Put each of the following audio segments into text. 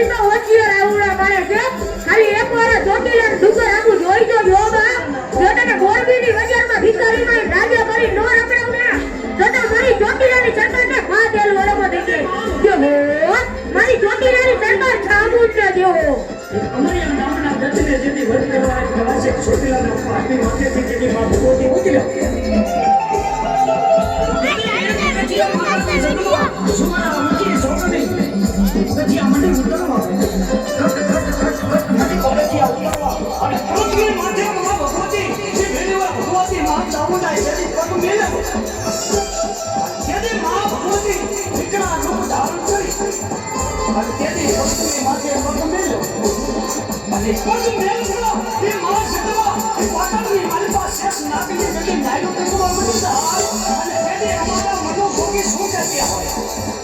તો હોશિયાર આવડા મારે છે ખાલી એકવાર ચોટીલા ડુંગર આખું જોઈ તો જો બા જો તને મોરબીની બજારમાં ભિખારીમાં રાજા કરી નો રખડાવ ને તો મારી ચોટીલાની સરકારને ફાટેલ વડમાં દઈ દે જો મારી ચોટીલાની સરકાર છામું જ દેવો અમારી આ ગામના દત્તને જેથી વડ કરવા પ્રવાસે ચોટીલાના પાટી માથેથી જેથી માં ભગવતી ઉતર્યા સુમારા મુખી સોકડી પછી આ મંડી ઉતરવા મંડી કોલેજી ઉતરવા અને પૃથ્વી માથે માં ભગવતી જે મેળવા ભગવતી માં ચામુંડા જેથી પગ મેલે જેથી માં ભગવતી વિકરા રૂપ ધારણ કરી અને તેથી પૃથ્વી માથે પગ મેલે અને પગ મેલવા તે માં સદવા એ પાટણની માલિકા શેષ નાગની જેથી ન્યાયનો કરવા મંડી અને તેથી અમારા મનો ભોગી શું કરતી હોય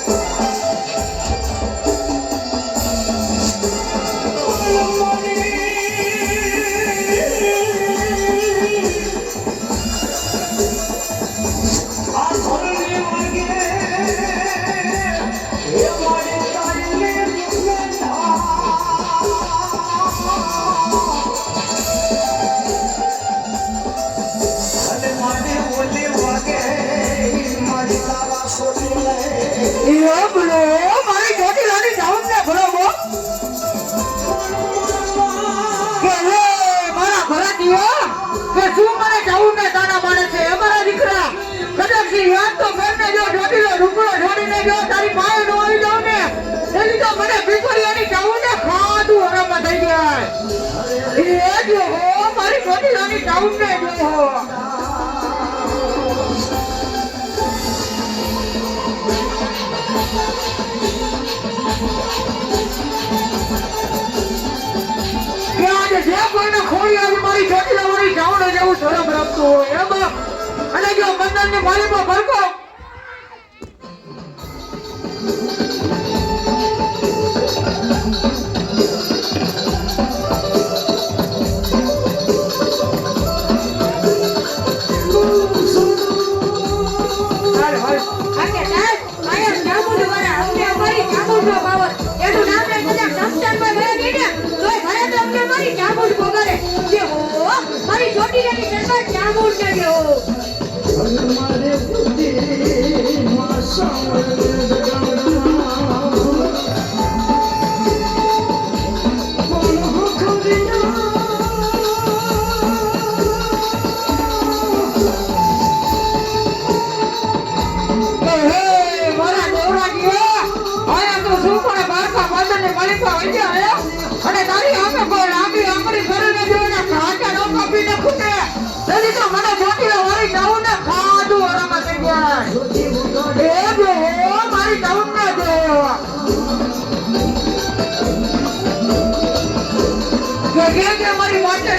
મારી વાતે